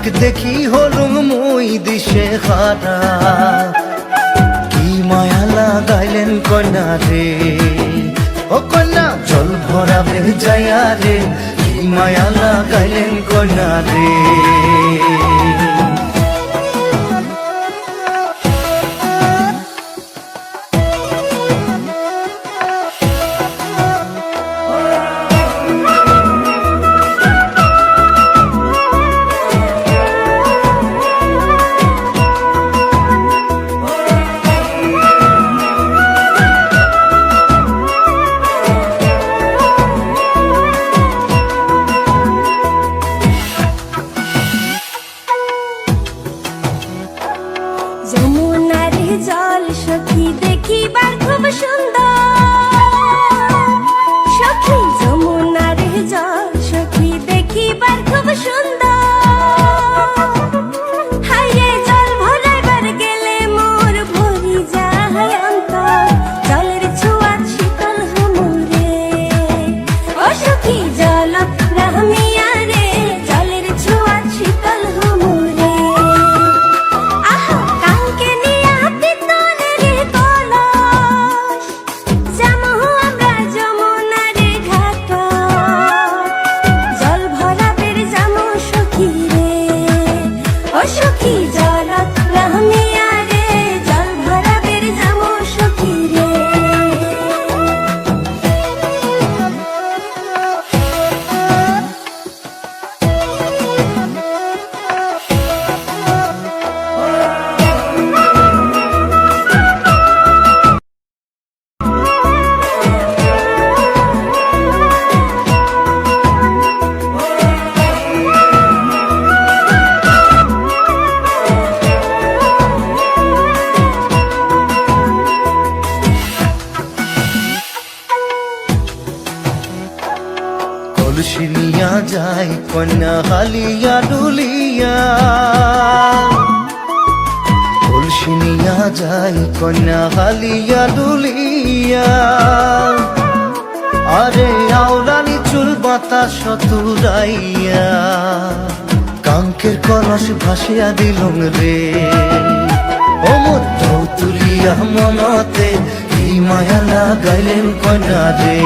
কন্যাক দেখি হলুম মুই দিশে হারা কি মায়া লাগাইলেন কন্যা রে ও কন্যা জল ভরাবে যায়া রে কি মায়া লাগাইলেন কন্যা রে যমুনার জল সখী দেখিবার খুব সুন্দর সখী যমুনার জল সখী দেখিবার খুব সুন্দর হাইরে জল ভরাইবার গেলে মোর ভরি যায় অন্তর জলের ছোঁয়া শীতল হুমুরে ও সখী জল প্রামিয়া রে জলের ছোঁয়া শীতল হুমুরে সখী জল প্রামিয়া রে জল ভরাবের যামো সখী রে কলসি নিয়া যায় কন্যা হালিয়া ডুলিয়া কলসি নিয়া যায় কন্যা হালিয়া ডুলিয়া আরে আওরানি চুল বাতাস তুরাইয়া কাঙ্কের কলস ভাসিয়া দিলুম রে ও মধ্য তুলিয়া মনতে কি মায়া লাগাইলেন কন্যা রে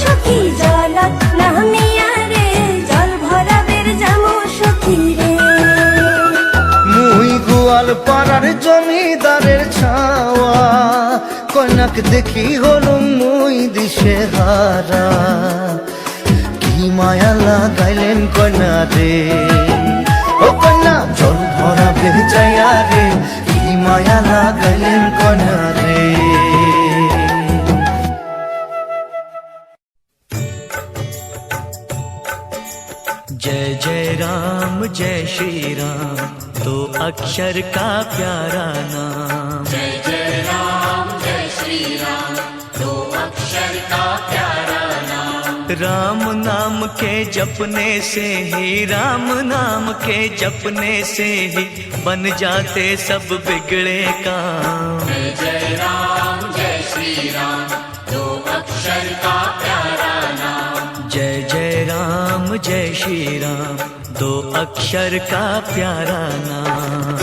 সখী জল নামিয়া রে জল ভরাবের যামো সখী রে মুই গোয়াল পাড়ার জমিদারের ছাওয়া কন্যাক দেখি হলুম মুই দিশে হারা কি মায়া লাগাইলেন কন্যা রে ও কন্যা জল ভরাবে যায়া রে কি মায়া লাগাইলেন কন্যা রে जय जय राम जय श्री राम दो अक्षर का प्यारा नाम जय जय राम जय श्री राम दो अक्षर का प्यारा नाम राम नाम के जपने से ही राम नाम के जपने से ही बन जाते सब बिगड़े काम जय जय राम जय श्री राम दो अक्षर का प्यारा नाम जय जय राम जय श्री राम दो अक्षर का प्यारा नाम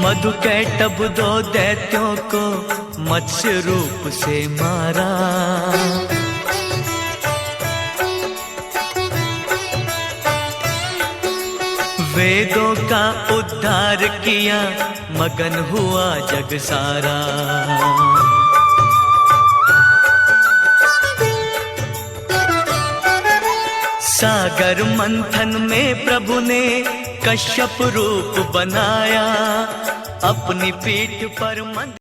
मधु कैटभ दो दैत्यों को मत्स्य रूप से मारा वेदों का उद्धार किया मगन हुआ जग सारा सागर मंथन में प्रभु ने कश्यप रूप बनाया अपनी पीठ पर मंद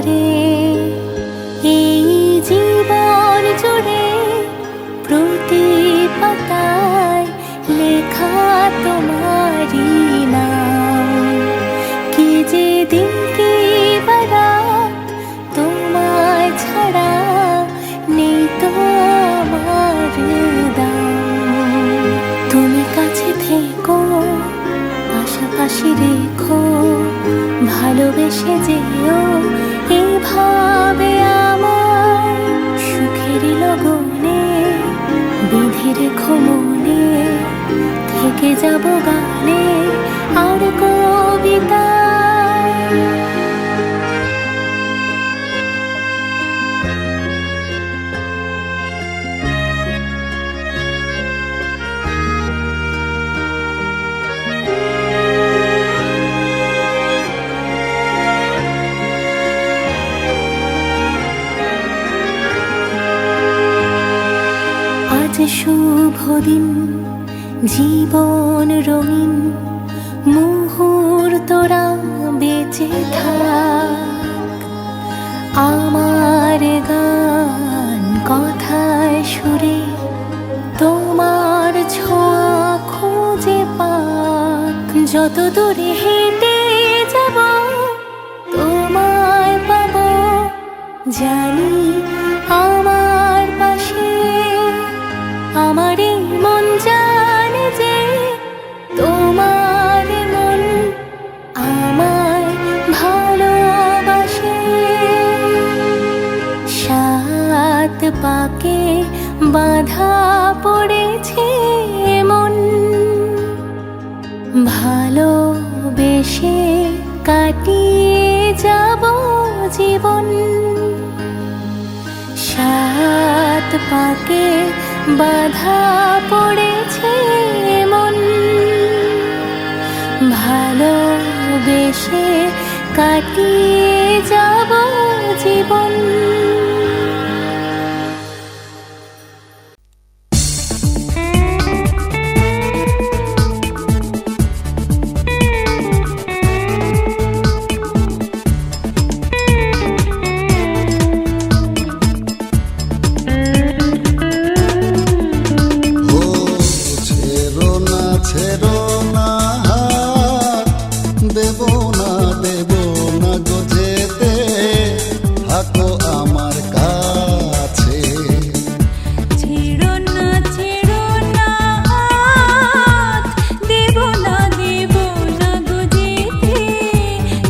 করে এই জীবন জুড়ে প্রতি পাতায় লেখা তোমারই নাম। কি যে দিন কি বারাত তোমায় ছাড়া নেই তো আমার দাম। তুমি কাছে থেকো, পাশাপাশি রেখো, ভালোবেসে যেও এইভাবে আমার সুখেরই লগনে বেঁধে রেখো মনে, থেকে যাব গানে আর কবিতায়। আজ শুভ দিন, জীবন রঙিন, মুহূর্তরা বেঁচে থাক। আমার গান কথায় সুরে তোমার ছোঁয়া খুঁজে পাক। যত দূরে হেঁটে যাব তোমায় পাবো, জানি আমার পাশে। আমার এই মন জানে যে তোমার মন আমায় ভালোবাসে। সাত পাকে বাঁধা পড়েছে মন, ভালোবেসে কাটিয়ে যাব জীবন। সাত পাকে বাধা পড়েছে মন, ভালোবেসে কাটিয়ে যাব জীবন। ছেড়ো না হাত, দেবো না গো যেতে, থাকো আমার কাছে। ছেড়ো না হাত, দেব না গো যেতে,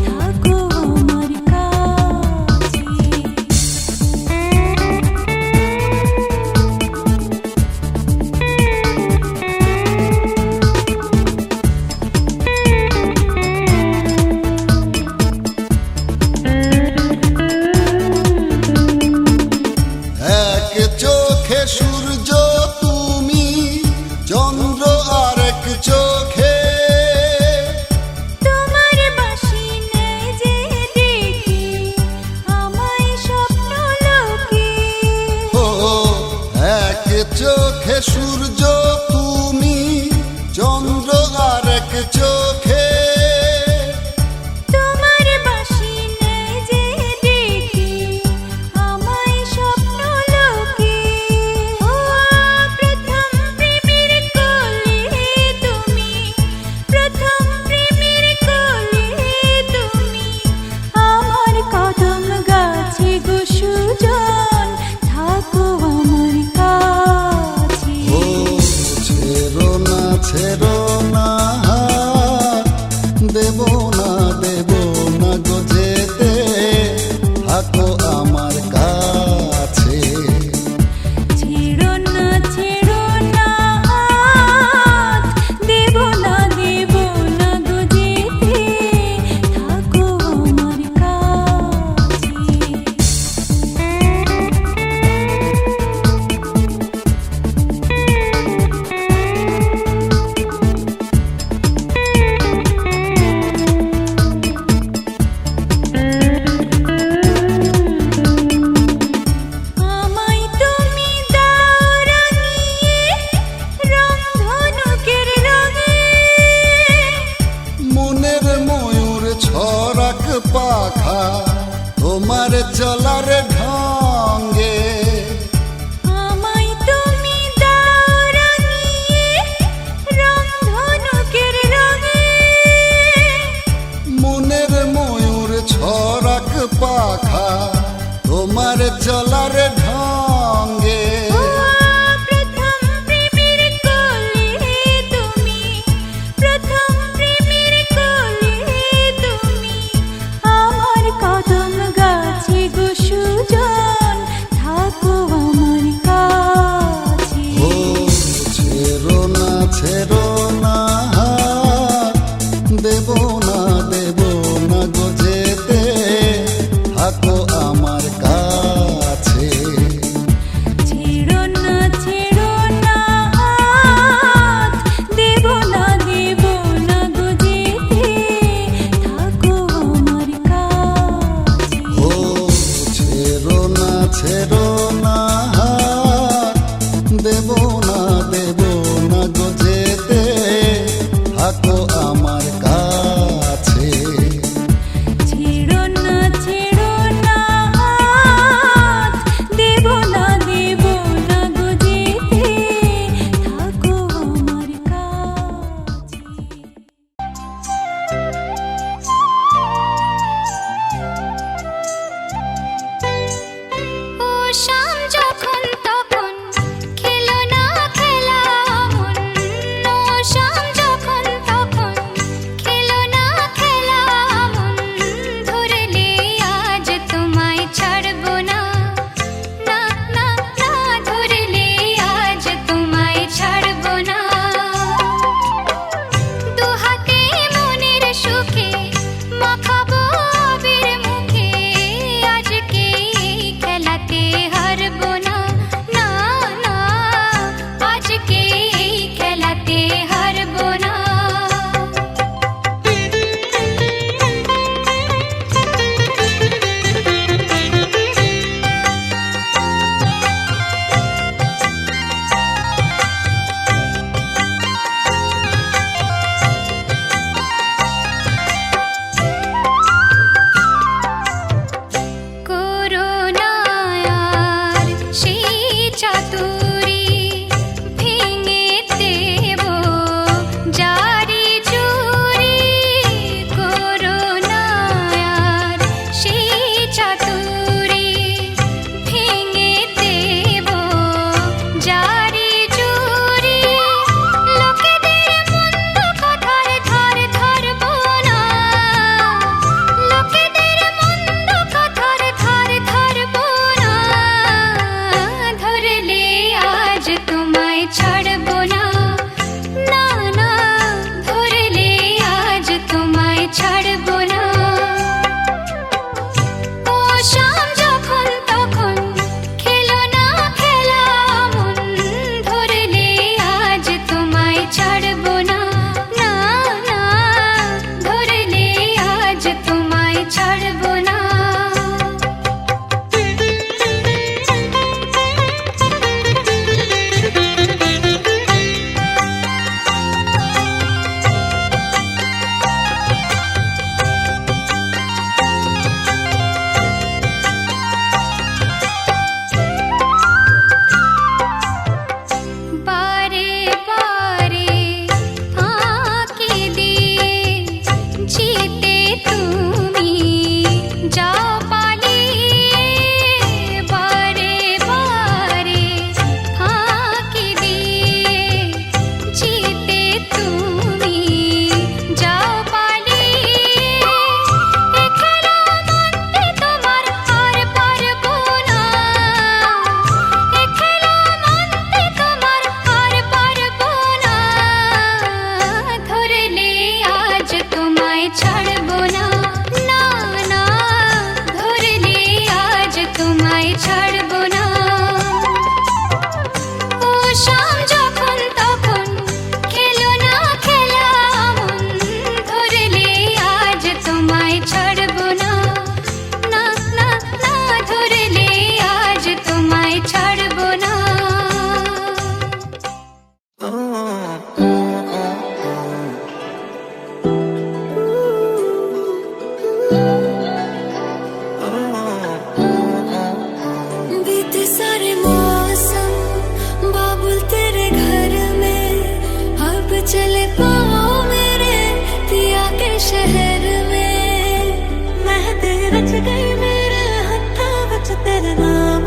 থাকো আমার কাছে। এক চোখে সূর্য তুমি, চন্দ্র আরেক চোখে। তোমার বাঁশি নেয় যে দেখি আমায় স্বপ্ন লোকে। ও এক চোখে সূর্য তুমি, চন্দ্র আরেক চোখে। তোমার বাঁশি নেয় যে দেখি আমায় স্বপ্ন লোকে। ও প্রথম প্রেমের কোলে তুমি, প্রথম প্রেমের কোলে তুমি, আমার কদম গাছে গো সুজন, থাকো আমার কাছে। ও চলার ঢঙ্গে। প্রথম প্রেমের কোলে তুমি, প্রথম প্রেমের কোলে তুমি, আমার কদম গাছে গো সুজন, থাকো আমার কাছে। ও ছেড়ো না হাত, দেব না গো যেতে, থাকো আমার কাছে। ছেড়ো না হাত, দেব না গো যেতে, থাকো আমার কাছে। ও ছেড়ো না হাত, দেব না গো যেতে, থাকো আমার কাছে। ছেড়ো না হাত, দেব না গো যেতে, থাকো আমার কাছে। ও শাম যখন তখন খেলো না খেলা মন, ও শাম যখন তখন খেলো না খেলা মন, ধরলে আজ তোমায় ছাড়বো না, না না না, ধরলে আজ তোমায় ছাড়বো না। দু হাতে মনের সুখে মাখাবো আবির মুখে, আজকে এই খেলাতে হারবো না, না না, আজকে এই খেলাতে হারবো না। করোনায়ার সেই চাতুরি ভেঙে দেব জারি জুরি, করোনায়ার সেই চাতুরি ভেঙে দেব জারি জুরি, লোকেদের মন্দ কথার ধার ধরবো না, লোকেদের মন্দ কথার ধার ধরবো না, ধরলে আজ তোমায় ছাড়বো না, না না, ধরলে আজ তোমায় ছাড়বো না। ও শাম যখন তখন খেলো না খেলা মন, ধরলে আজ তোমায় ছাড়বো না, না না, ধরলে আজ তোমায় ছাড়বো না। বারে বারে ফাঁকি দিয়ে জিতে তুমি যাও পালিয়ে, বারে বারে ফাঁকি দিয়ে জিতে তুমি যাও পালিয়ে, এ খেলা মানতে তোমার আর পারবো না, এ খেলা মানতে তোমার আর পারবো না, ধরলে আজ তোমায় ছাড়বো না, না না, ধরলে আজ তোমায় ছাড়বো না। ও শাম যখন তখন খেলো না খেলা মন, ধরলে আজ তোমায় ছাড়বো না, না না না, ধরলে আজ তোমায় ছাড়বো না। बीते सारे मौसम बाबुल तेरे घर में, अब चले पाओ मेरे पिया के शहर में, महते रच गई मेरे हत्था बच तेरे नाम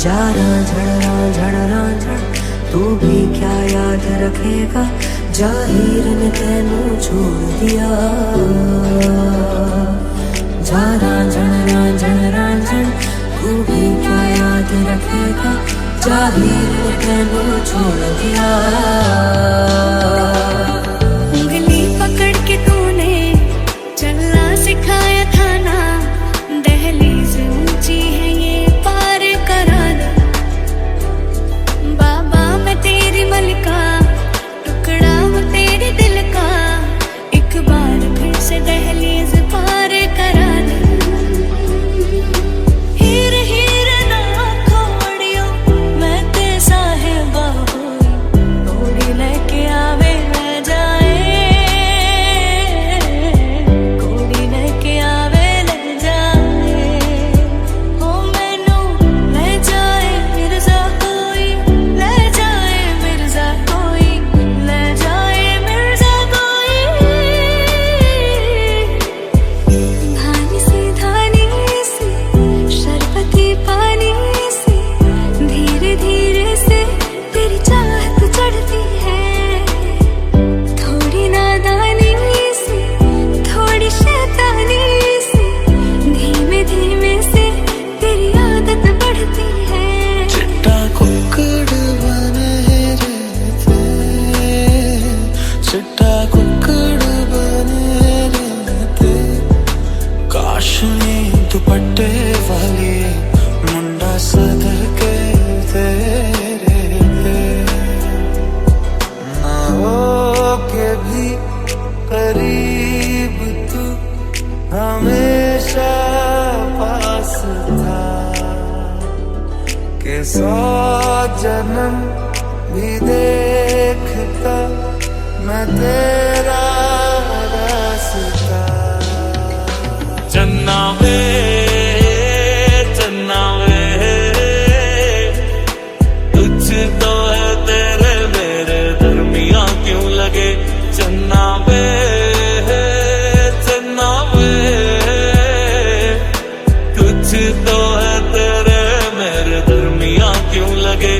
जारा झड़ तू भी क्या याद रखेगा, जाहिर ने तेनू छोड़ दिया। जारा झड़ तू भी क्या याद रखेगा, जाहिर ने तेनू छोड़ दिया। उंगली पकड़ के तूने चलना सिखाया था ना, दहलीज ऊंची है ये पार करा दे। बाबा मैं तेरी मलिका, टुकड़ा हूँ तेरे दिल का, एक बार फिर से दहलीज पार करा दे। हीर हीर ना खोड़ियो मैं ते साहिबा होई, तोड़ी लेके आवे ले जाए, कोड़ी लेके आवे ले जाए। ओ मैनू ले जाए मिर्जा कोई, ले जाए मिर्जा कोई, ले जाए मिर्जा कोई। धानी सी शरबती पानी सी, धीरे धीरे से तेरी चाहत चढ़ती है। थोड़ी नादानी सी थोड़ी शैतानी सी, धीमे धीमे से तेरी आदत बढ़ती है। चिट्टा कुक्कड़ बने रहते, चिट्टा कुक्कड़ बने रहते, काशनी दुपट्टे वाली मुंडा सदर के तेरे ना हो के भी करीब तू हमेशा पास था, के 100 जन्म भी देखता मैं तेरा रास्ता। चन्ना वे तुझ तो है तेरे मेरे दरमियां क्यों लगे। चन्ना वे तुझ तो है तेरे मेरे दरमियां क्यों लगे।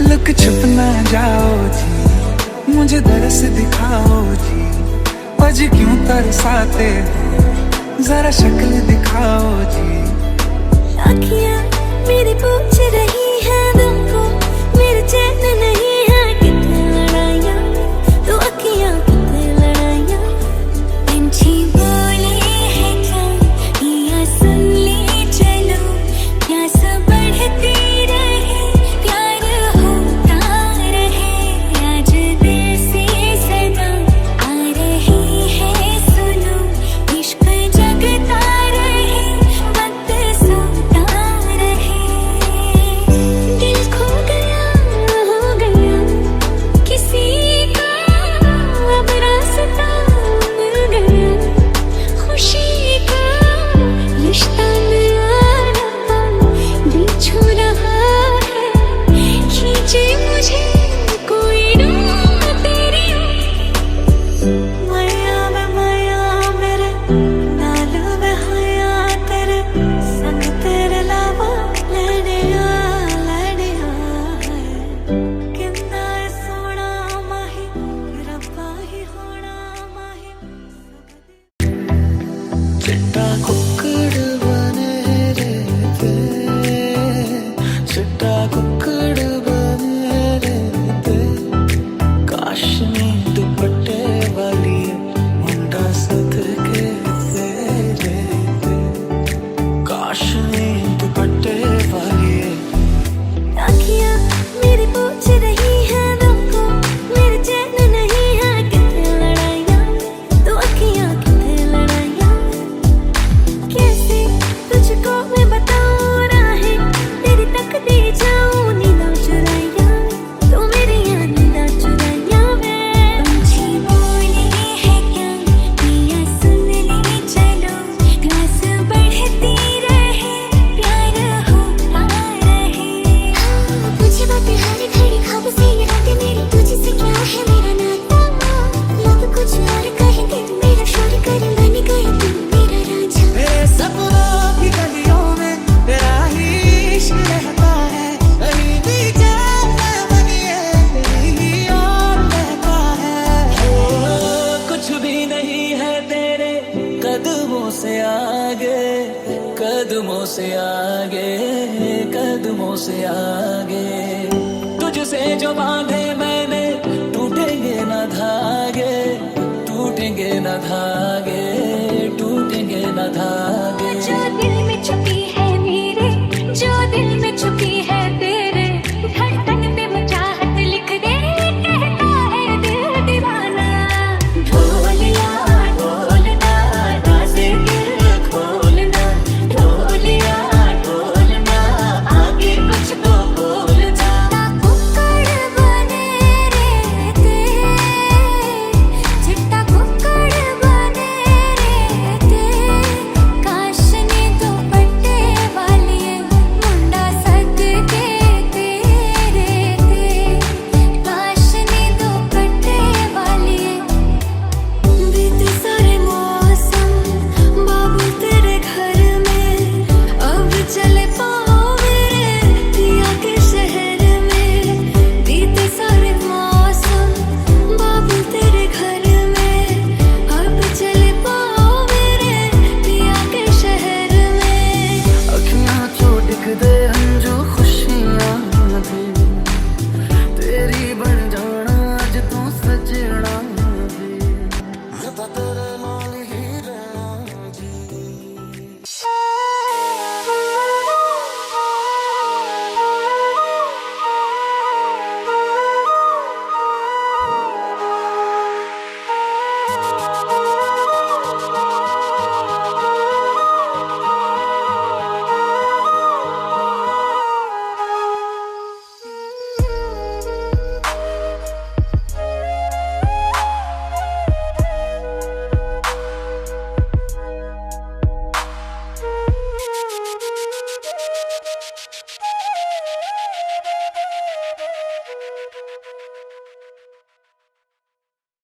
लुक छुप ना जाओ जी, मुझे दरस दिखाओ जी, आज क्यों तरसाते हो, जरा शक्ल दिखाओ जी। अखियाँ मेरी पूछ रही है तुमको, मेरे चैन नहीं है, कितने लड़ाइयाँ तो अखियाँ कितने लड़ाइयाँ। पंछी बोले है क्या या सुन ले चलो, प्यास बढ़ती रहे प्यार होता रहे। आज दिल से सदा आ रही है सुनो, इश्क जगता रहे वक्त सोता रहे। दिल खो गया हो गया से आगे, कदमों से आगे, कदमों से आगे। तुझसे जो बांधे मैंने टूटेंगे न धागे, टूटेंगे न धागे, टूटेंगे न धागे।